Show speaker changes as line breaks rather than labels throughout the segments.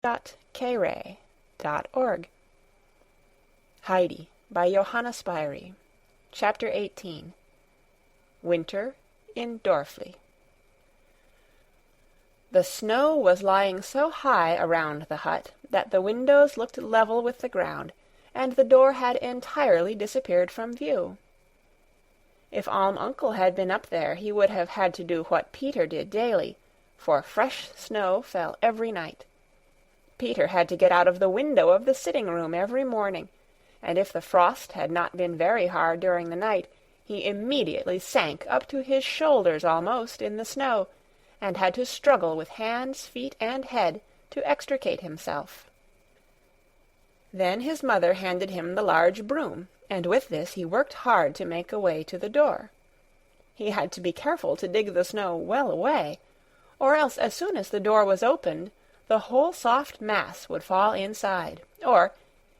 www.kray.org. Heidi by Johanna Spyri. Chapter 18. Winter in Dorfli. The snow was lying so high around the hut that the windows looked level with the ground, and the door had entirely disappeared from view. If Alm Uncle had been up there, he would have had to do what Peter did daily, for fresh snow fell every night. Peter had to get out of the window of the sitting-room every morning, and if the frost had not been very hard during the night, he immediately sank up to his shoulders almost in the snow, and had to struggle with hands, feet, and head to extricate himself. Then his mother handed him the large broom, and with this he worked hard to make a way to the door. He had to be careful to dig the snow well away, or else as soon as the door was opened, the whole soft mass would fall inside, or,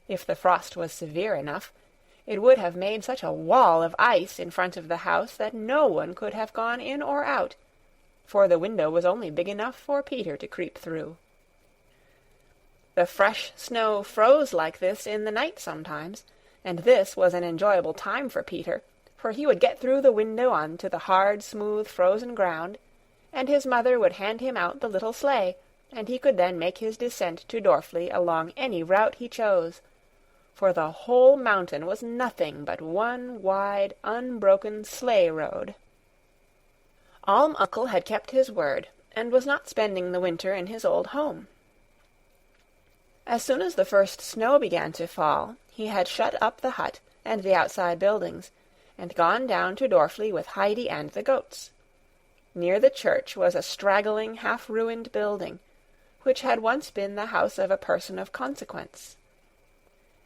if the frost was severe enough, it would have made such a wall of ice in front of the house that no one could have gone in or out, for the window was only big enough for Peter to creep through. The fresh snow froze like this in the night sometimes, and this was an enjoyable time for Peter, for he would get through the window on to the hard, smooth, frozen ground, and his mother would hand him out the little sleigh, and he could then make his descent to Dorfli along any route he chose, for the whole mountain was nothing but one wide, unbroken sleigh road. Alm Uncle had kept his word, and was not spending the winter in his old home. As soon as the first snow began to fall, he had shut up the hut and the outside buildings, and gone down to Dorfli with Heidi and the goats. Near the church was a straggling, half-ruined building, which had once been the house of a person of consequence.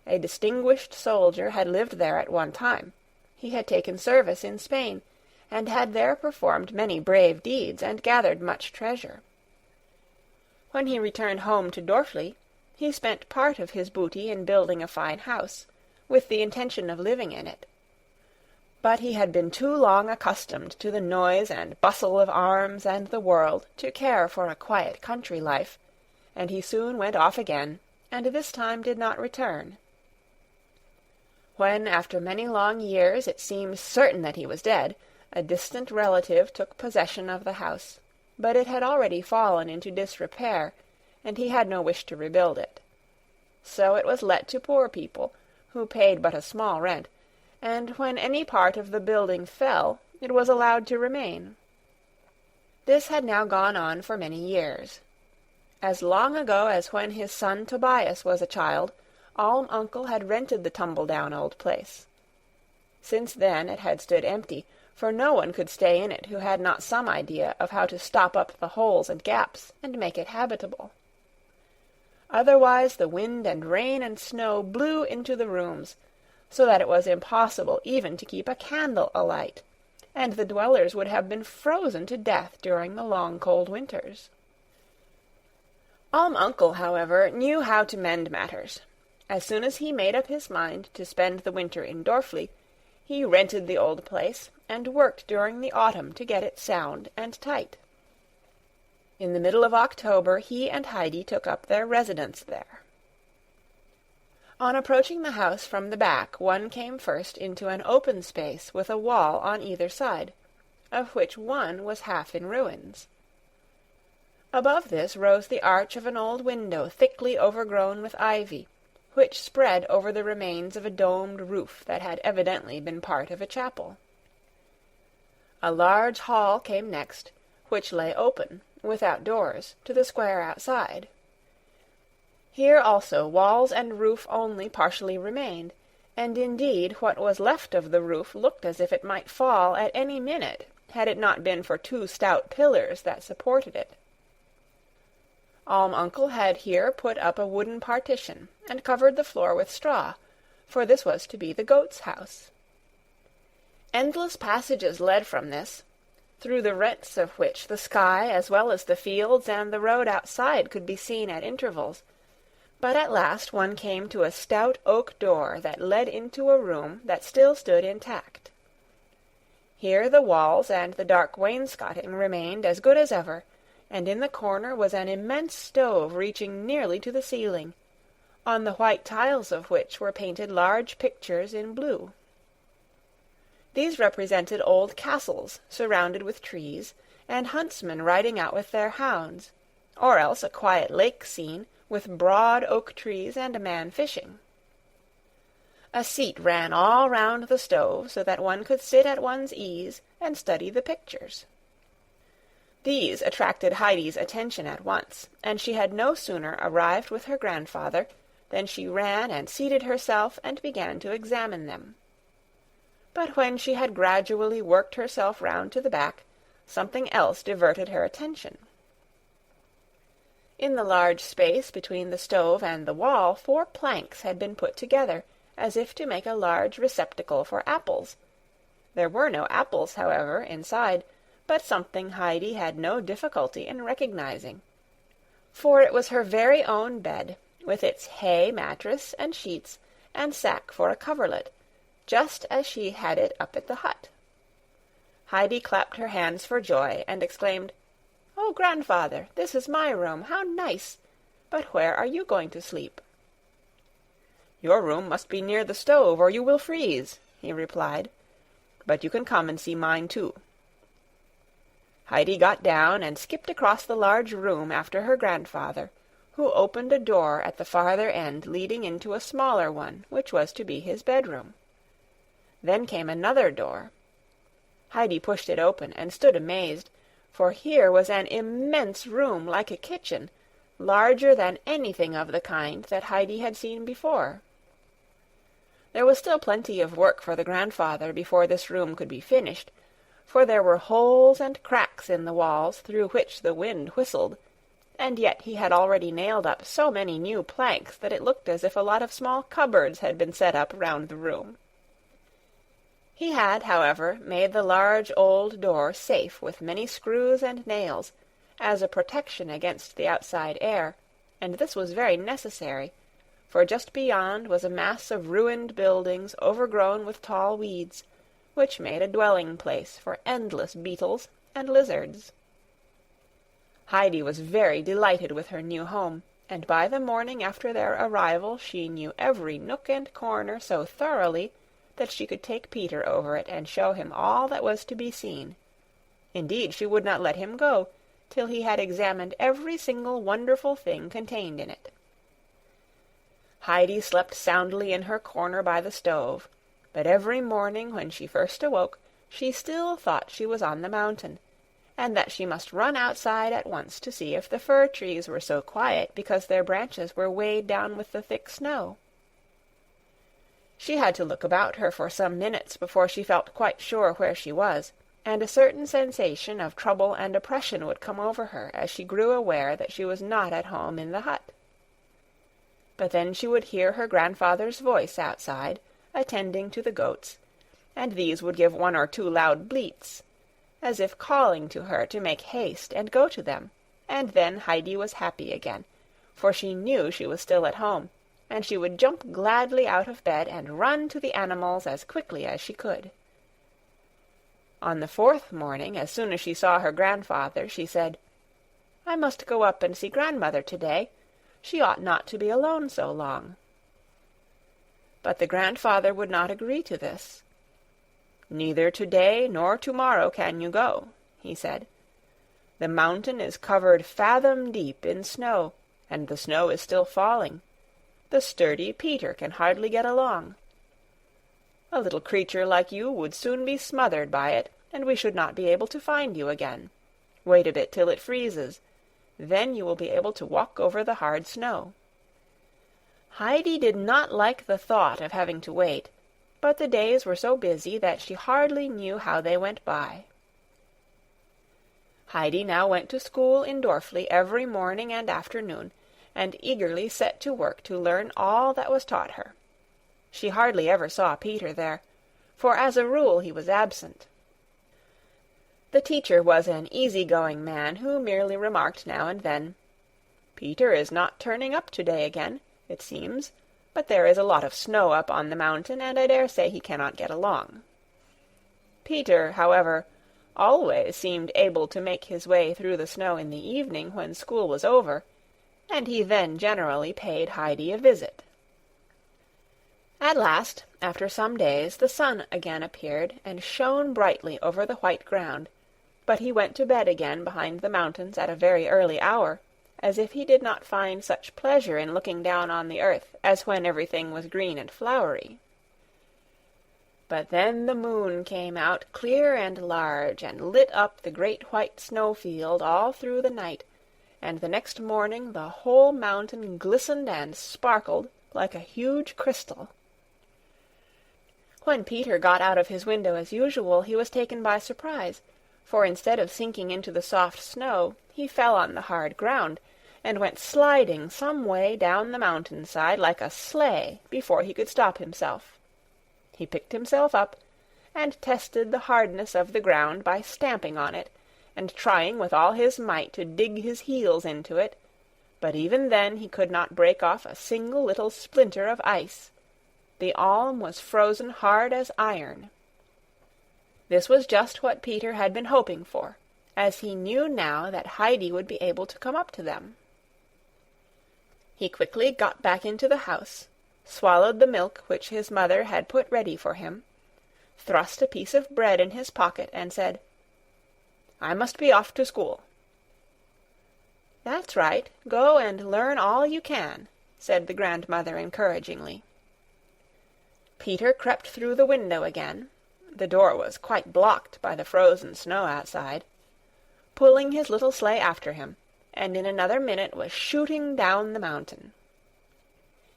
A distinguished soldier had lived there at one time. He had taken service in Spain, and had there performed many brave deeds and gathered much treasure. When he returned home to Dorfli, he spent part of his booty in building a fine house, with the intention of living in it. But he had been too long accustomed to the noise and bustle of arms and the world to care for a quiet country life, and he soon went off again, and this time did not return. When, after many long years, it seemed certain that he was dead, a distant relative took possession of the house, but it had already fallen into disrepair, and he had no wish to rebuild it. So it was let to poor people, who paid but a small rent, and when any part of the building fell, it was allowed to remain. This had now gone on for many years. As long ago as when his son Tobias was a child, Alm Uncle had rented the tumble-down old place. Since then it had stood empty, for no one could stay in it who had not some idea of how to stop up the holes and gaps and make it habitable. Otherwise the wind and rain and snow blew into the rooms, so that it was impossible even to keep a candle alight, and the dwellers would have been frozen to death during the long cold winters. Alm Uncle, however, knew how to mend matters. As soon as he made up his mind to spend the winter in Dorfli, he rented the old place, and worked during the autumn to get it sound and tight. In the middle of October he and Heidi took up their residence there. On approaching the house from the back, one came first into an open space with a wall on either side, of which one was half in ruins. Above this rose the arch of an old window thickly overgrown with ivy, which spread over the remains of a domed roof that had evidently been part of a chapel. A large hall came next, which lay open, without doors, to the square outside. Here also walls and roof only partially remained, and indeed what was left of the roof looked as if it might fall at any minute, had it not been for two stout pillars that supported it. Alm Uncle had here put up a wooden partition, and covered the floor with straw, for this was to be the goat's house. Endless passages led from this, through the rents of which the sky as well as the fields and the road outside could be seen at intervals, but at last one came to a stout oak door that led into a room that still stood intact. Here the walls and the dark wainscoting remained as good as ever, and in the corner was an immense stove reaching nearly to the ceiling, on the white tiles of which were painted large pictures in blue. These represented old castles surrounded with trees, and huntsmen riding out with their hounds, or else a quiet lake scene with broad oak trees and a man fishing. A seat ran all round the stove, so that one could sit at one's ease and study the pictures. These attracted Heidi's attention at once, and she had no sooner arrived with her grandfather than she ran and seated herself and began to examine them. But when she had gradually worked herself round to the back, something else diverted her attention. In the large space between the stove and the wall 4 planks had been put together, as if to make a large receptacle for apples. There were no apples, however, inside, but something Heidi had no difficulty in recognizing, for it was her very own bed, with its hay mattress and sheets and sack for a coverlet, just as she had it up at the hut. Heidi clapped her hands for joy, and exclaimed, "Oh, grandfather, this is my room. How nice! But where are you going to sleep?" "Your room must be near the stove, or you will freeze," he replied. "But you can come and see mine too." Heidi got down and skipped across the large room after her grandfather, who opened a door at the farther end leading into a smaller one, which was to be his bedroom. Then came another door. Heidi pushed it open and stood amazed, for here was an immense room like a kitchen, larger than anything of the kind that Heidi had seen before. There was still plenty of work for the grandfather before this room could be finished, for there were holes and cracks in the walls through which the wind whistled, and yet he had already nailed up so many new planks that it looked as if a lot of small cupboards had been set up round the room. He had, however, made the large old door safe with many screws and nails, as a protection against the outside air, and this was very necessary, for just beyond was a mass of ruined buildings overgrown with tall weeds, which made a dwelling-place for endless beetles and lizards. Heidi was very delighted with her new home, and by the morning after their arrival she knew every nook and corner so thoroughly that she could take Peter over it and show him all that was to be seen. Indeed, she would not let him go till he had examined every single wonderful thing contained in it. Heidi slept soundly in her corner by the stove, but every morning when she first awoke she still thought she was on the mountain, and that she must run outside at once to see if the fir trees were so quiet because their branches were weighed down with the thick snow. She had to look about her for some minutes before she felt quite sure where she was, and a certain sensation of trouble and oppression would come over her as she grew aware that she was not at home in the hut. But then she would hear her grandfather's voice outside, attending to the goats, and these would give 1 or 2 loud bleats, as if calling to her to make haste and go to them, and then Heidi was happy again, for she knew she was still at home, and she would jump gladly out of bed and run to the animals as quickly as she could. On the 4th morning, as soon as she saw her grandfather, she said, "I must go up and see grandmother today. She ought not to be alone so long." But the grandfather would not agree to this. "Neither today nor tomorrow can you go," he said. "The mountain is covered fathom deep in snow, and the snow is still falling. The sturdy Peter can hardly get along. A little creature like you would soon be smothered by it, and we should not be able to find you again. Wait a bit till it freezes. Then you will be able to walk over the hard snow." Heidi did not like the thought of having to wait, but the days were so busy that she hardly knew how they went by. Heidi now went to school in Dorfli every morning and afternoon, and eagerly set to work to learn all that was taught her. She hardly ever saw Peter there, for as a rule he was absent. The teacher was an easy-going man who merely remarked now and then, "Peter is not turning up today again, it seems, but there is a lot of snow up on the mountain, and I dare say he cannot get along." Peter, however, always seemed able to make his way through the snow in the evening when school was over, and he then generally paid Heidi a visit. At last, after some days, the sun again appeared, and shone brightly over the white ground, but he went to bed again behind the mountains at a very early hour, as if he did not find such pleasure in looking down on the earth as when everything was green and flowery. But then the moon came out clear and large, and lit up the great white snow-field all through the night, and the next morning the whole mountain glistened and sparkled like a huge crystal. When Peter got out of his window as usual, he was taken by surprise, for instead of sinking into the soft snow, he fell on the hard ground, and went sliding some way down the mountain-side like a sleigh before he could stop himself. He picked himself up, and tested the hardness of the ground by stamping on it, and trying with all his might to dig his heels into it, but even then he could not break off a single little splinter of ice. The alm was frozen hard as iron. This was just what Peter had been hoping for, as he knew now that Heidi would be able to come up to them. He quickly got back into the house, swallowed the milk which his mother had put ready for him, thrust a piece of bread in his pocket, and said, "I must be off to school." "That's right. Go and learn all you can," said the grandmother encouragingly. Peter crept through the window again. The door was quite blocked by the frozen snow outside, pulling his little sleigh after him, and in another minute was shooting down the mountain.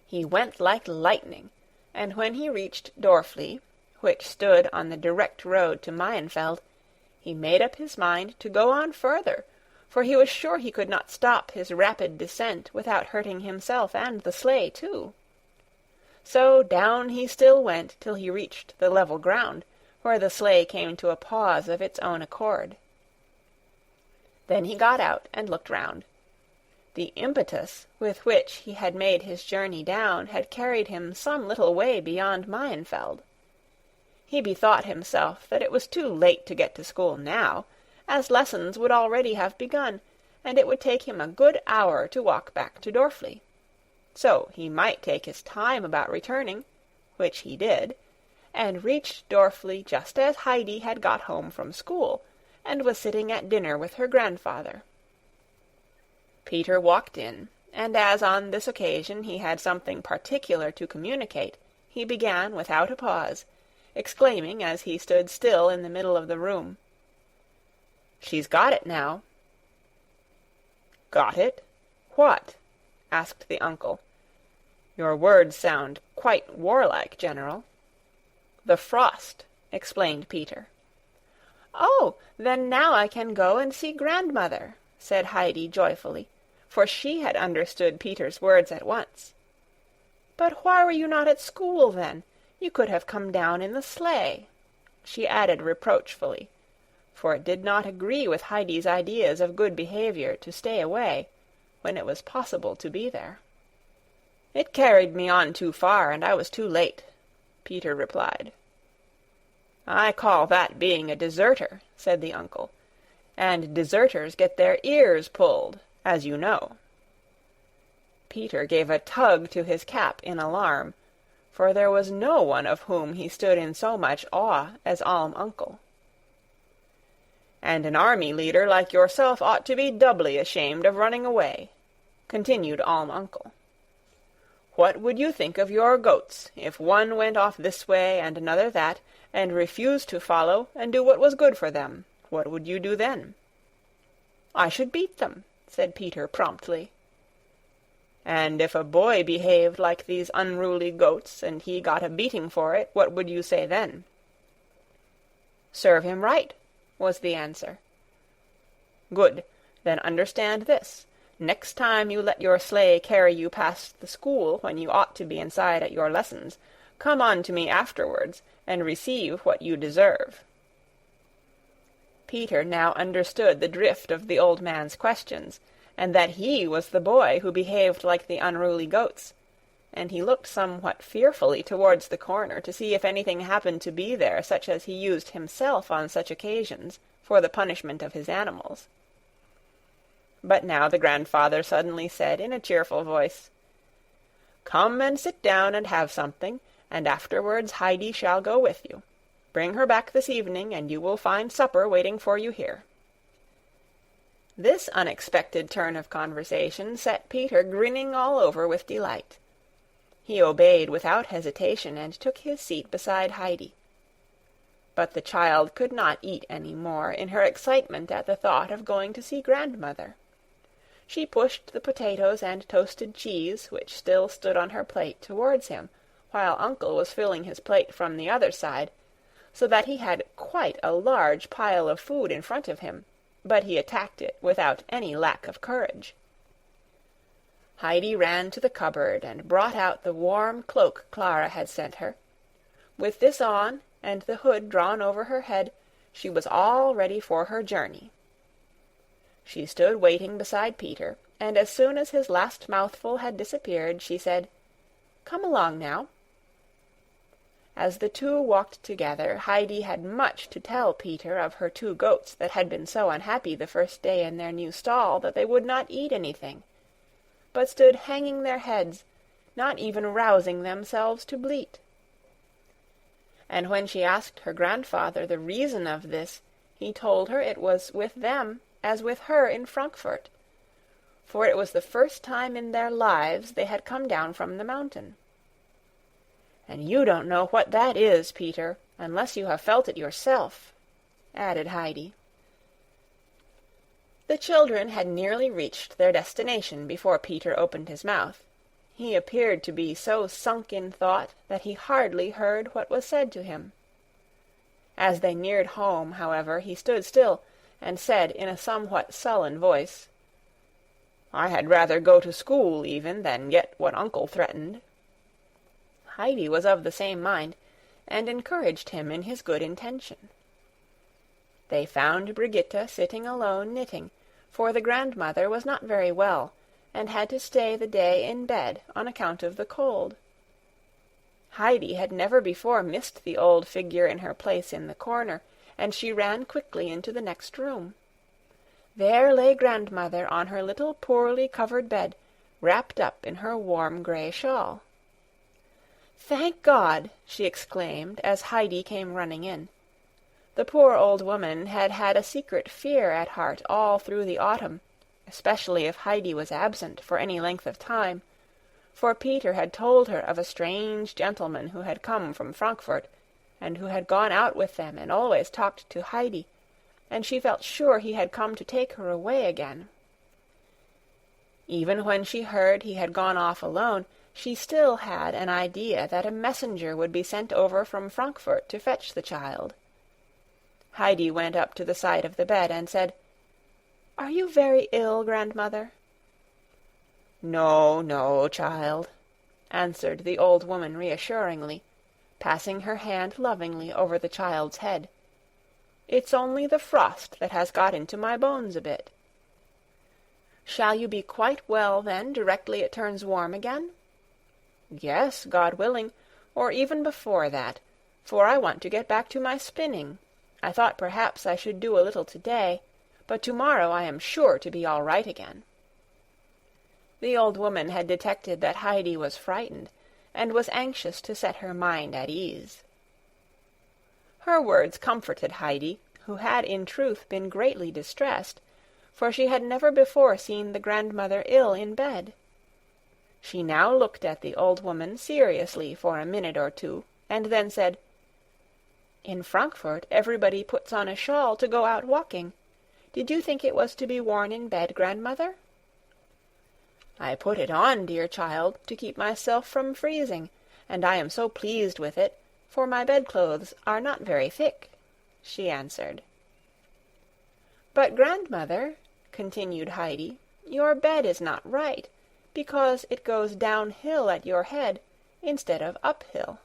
He went like lightning, and when he reached Dorfli, which stood on the direct road to Maienfeld, he made up his mind to go on further, for he was sure he could not stop his rapid descent without hurting himself and the sleigh too. So down he still went till he reached the level ground, where the sleigh came to a pause of its own accord. Then he got out and looked round. The impetus with which he had made his journey down had carried him some little way beyond Maienfeld. He bethought himself that it was too late to get to school now, as lessons would already have begun, and it would take him a good hour to walk back to Dorfli. So he might take his time about returning, which he did, and reached Dorfli just as Heidi had got home from school, and was sitting at dinner with her grandfather. Peter walked in, and as on this occasion he had something particular to communicate, he began without a pause, exclaiming as he stood still in the middle of the room, "She's got it now." "Got it? What?" asked the uncle. "Your words sound quite warlike, General." "The frost," explained Peter. "Oh, then now I can go and see grandmother," said Heidi joyfully, for she had understood Peter's words at once. "But why were you not at school, then? You could have come down in the sleigh," she added reproachfully, for it did not agree with Heidi's ideas of good behavior to stay away, when it was possible to be there. "It carried me on too far, and I was too late," Peter replied. "I call that being a deserter," said the uncle, "and deserters get their ears pulled, as you know." Peter gave a tug to his cap in alarm, for there was no one of whom he stood in so much awe as Alm Uncle. "And an army leader like yourself ought to be doubly ashamed of running away," continued Alm Uncle. "What would you think of your goats if one went off this way and another that, and refused to follow and do what was good for them? What would you do then?" "I should beat them," said Peter promptly. "And if a boy behaved like these unruly goats, and he got a beating for it, what would you say then?" "Serve him right," was the answer. "Good. Then understand this. Next time you let your sleigh carry you past the school when you ought to be inside at your lessons, come on to me afterwards, and receive what you deserve." Peter now understood the drift of the old man's questions, and that he was the boy who behaved like the unruly goats, and he looked somewhat fearfully towards the corner to see if anything happened to be there such as he used himself on such occasions, for the punishment of his animals. But now the grandfather suddenly said in a cheerful voice, "Come and sit down and have something, and afterwards Heidi shall go with you. Bring her back this evening, and you will find supper waiting for you here." This unexpected turn of conversation set Peter grinning all over with delight. He obeyed without hesitation and took his seat beside Heidi. But the child could not eat any more in her excitement at the thought of going to see grandmother. She pushed the potatoes and toasted cheese, which still stood on her plate, towards him, while Uncle was filling his plate from the other side, so that he had quite a large pile of food in front of him, but he attacked it without any lack of courage. Heidi ran to the cupboard and brought out the warm cloak Clara had sent her. With this on, and the hood drawn over her head, she was all ready for her journey. She stood waiting beside Peter, and as soon as his last mouthful had disappeared, she said, "Come along now." As the two walked together, Heidi had much to tell Peter of her 2 goats that had been so unhappy the first day in their new stall that they would not eat anything, but stood hanging their heads, not even rousing themselves to bleat. And when she asked her grandfather the reason of this, he told her it was with them as with her in Frankfurt, for it was the first time in their lives they had come down from the mountain. "And you don't know what that is, Peter, unless you have felt it yourself," added Heidi. The children had nearly reached their destination before Peter opened his mouth. He appeared to be so sunk in thought that he hardly heard what was said to him. As they neared home, however, he stood still, and said in a somewhat sullen voice, "I had rather go to school even than get what Uncle threatened." Heidi was of the same mind, and encouraged him in his good intention. They found Brigitta sitting alone knitting, for the grandmother was not very well, and had to stay the day in bed on account of the cold. Heidi had never before missed the old figure in her place in the corner, and she ran quickly into the next room. There lay grandmother on her little poorly covered bed, wrapped up in her warm grey shawl. "Thank God!" she exclaimed as Heidi came running in. The poor old woman had had a secret fear at heart all through the autumn, especially if Heidi was absent for any length of time, for Peter had told her of a strange gentleman who had come from Frankfurt, and who had gone out with them and always talked to Heidi, and she felt sure he had come to take her away again. Even when she heard he had gone off alone, she still had an idea that a messenger would be sent over from Frankfurt to fetch the child. Heidi went up to the side of the bed and said, "Are you very ill, grandmother?" "No, no, child," answered the old woman reassuringly, passing her hand lovingly over the child's head. "It's only the frost that has got into my bones a bit." "Shall you be quite well, then, directly it turns warm again?" "Yes, God willing, or even before that, for I want to get back to my spinning. I thought perhaps I should do a little today, but tomorrow I am sure to be all right again." The old woman had detected that Heidi was frightened, and was anxious to set her mind at ease. Her words comforted Heidi, who had in truth been greatly distressed, for she had never before seen the grandmother ill in bed. She now looked at the old woman seriously for a minute or two, and then said, "In Frankfurt everybody puts on a shawl to go out walking. Did you think it was to be worn in bed, grandmother?" "I put it on, dear child, to keep myself from freezing, and I am so pleased with it, for my bedclothes are not very thick," she answered. "But, grandmother," continued Heidi, "your bed is not right, because it goes downhill at your head instead of uphill."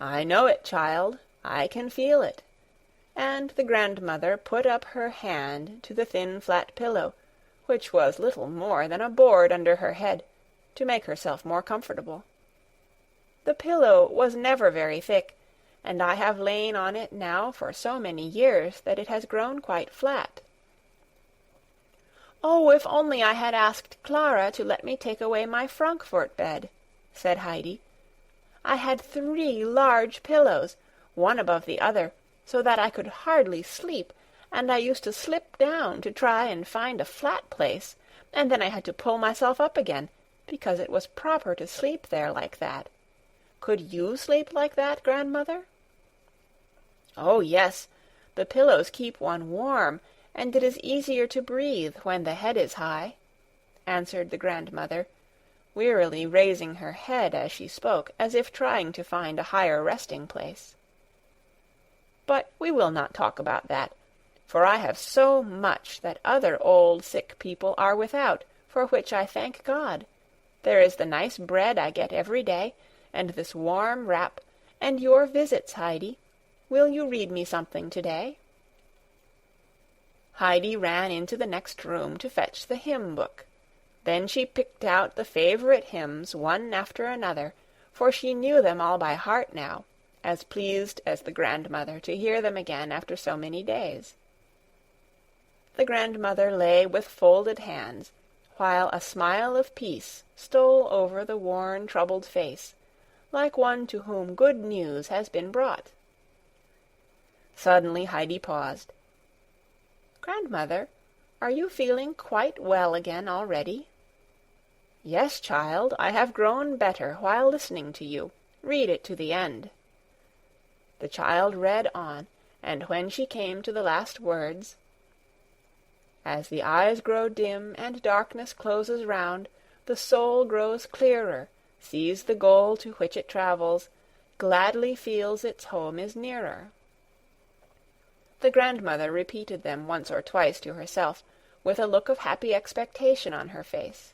"I know it, child. I can feel it." And the grandmother put up her hand to the thin flat pillow, which was little more than a board under her head, to make herself more comfortable. The pillow was never very thick, and I have lain on it now for so many years that it has grown quite flat." "Oh, if only I had asked Clara to let me take away my Frankfurt bed," said Heidi. "I had 3 large pillows, one above the other, so that I could hardly sleep, and I used to slip down to try and find a flat place, and then I had to pull myself up again, because it was proper to sleep there like that. Could you sleep like that, grandmother?" "Oh, yes, the pillows keep one warm, and it is easier to breathe when the head is high," answered the grandmother, wearily raising her head as she spoke, as if trying to find a higher resting place. "But we will not talk about that, for I have so much that other old sick people are without, for which I thank God. There is the nice bread I get every day, and this warm wrap, and your visits, Heidi. Will you read me something today?" Heidi ran into the next room to fetch the hymn book. Then she picked out the favorite hymns one after another, for she knew them all by heart now, as pleased as the grandmother to hear them again after so many days. The grandmother lay with folded hands, while a smile of peace stole over the worn, troubled face, like one to whom good news has been brought. Suddenly Heidi paused. "Grandmother, are you feeling quite well again already?" "Yes, child, I have grown better while listening to you. Read it to the end." The child read on, and when she came to the last words, "As the eyes grow dim and darkness closes round, the soul grows clearer, sees the goal to which it travels, gladly feels its home is nearer." The grandmother repeated them once or twice to herself, with a look of happy expectation on her face.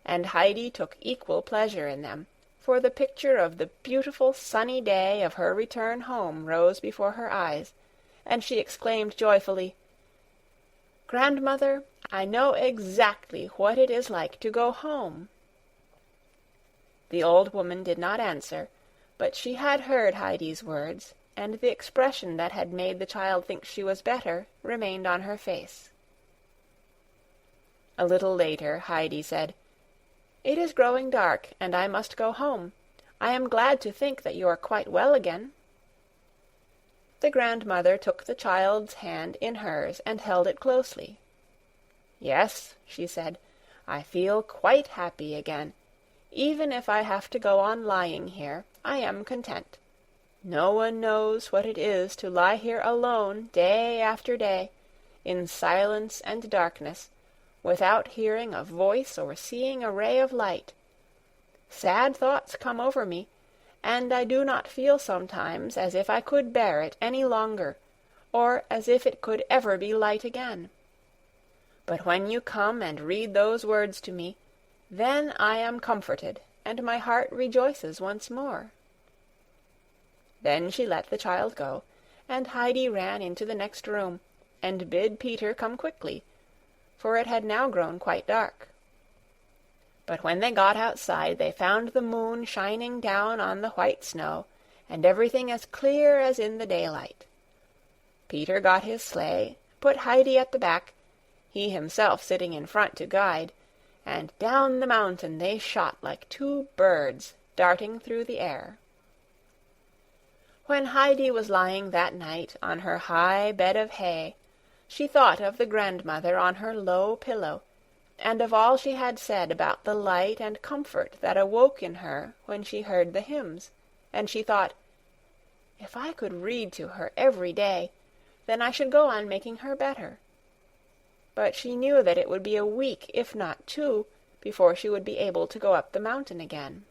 And Heidi took equal pleasure in them, for the picture of the beautiful sunny day of her return home rose before her eyes, and she exclaimed joyfully, "Grandmother, I know exactly what it is like to go home." The old woman did not answer, but she had heard Heidi's words, and the expression that had made the child think she was better remained on her face. A little later Heidi said, "It is growing dark, and I must go home. I am glad to think that you are quite well again." The grandmother took the child's hand in hers and held it closely. "Yes," she said, "I feel quite happy again. Even if I have to go on lying here, I am content. No one knows what it is to lie here alone day after day, in silence and darkness, without hearing a voice or seeing a ray of light. Sad thoughts come over me, and I do not feel sometimes as if I could bear it any longer, or as if it could ever be light again. But when you come and read those words to me, then I am comforted, and my heart rejoices once more." Then she let the child go, and Heidi ran into the next room, and bid Peter come quickly, for it had now grown quite dark. But when they got outside they found the moon shining down on the white snow, and everything as clear as in the daylight. Peter got his sleigh, put Heidi at the back, he himself sitting in front to guide, and down the mountain they shot like 2 birds darting through the air. When Heidi was lying that night on her high bed of hay, she thought of the grandmother on her low pillow, and of all she had said about the light and comfort that awoke in her when she heard the hymns, and she thought, "If I could read to her every day, then I should go on making her better." But she knew that it would be a week, if not 2, before she would be able to go up the mountain again.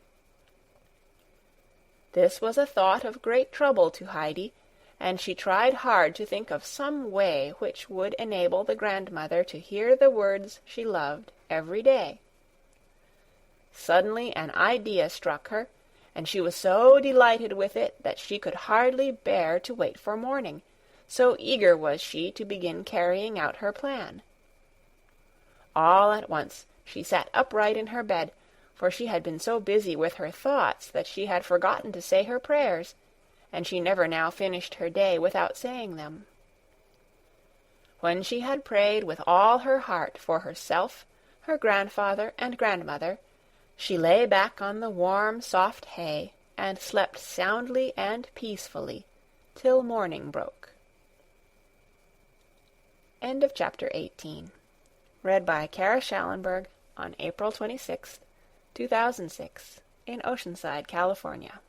This was a thought of great trouble to Heidi, and she tried hard to think of some way which would enable the grandmother to hear the words she loved every day. Suddenly an idea struck her, and she was so delighted with it that she could hardly bear to wait for morning, so eager was she to begin carrying out her plan. All at once she sat upright in her bed, for she had been so busy with her thoughts that she had forgotten to say her prayers, and she never now finished her day without saying them. When she had prayed with all her heart for herself, her grandfather, and grandmother, she lay back on the warm, soft hay, and slept soundly and peacefully till morning broke. End of chapter 18. Read by Kara Schallenberg on April 26, 2006, in Oceanside, California.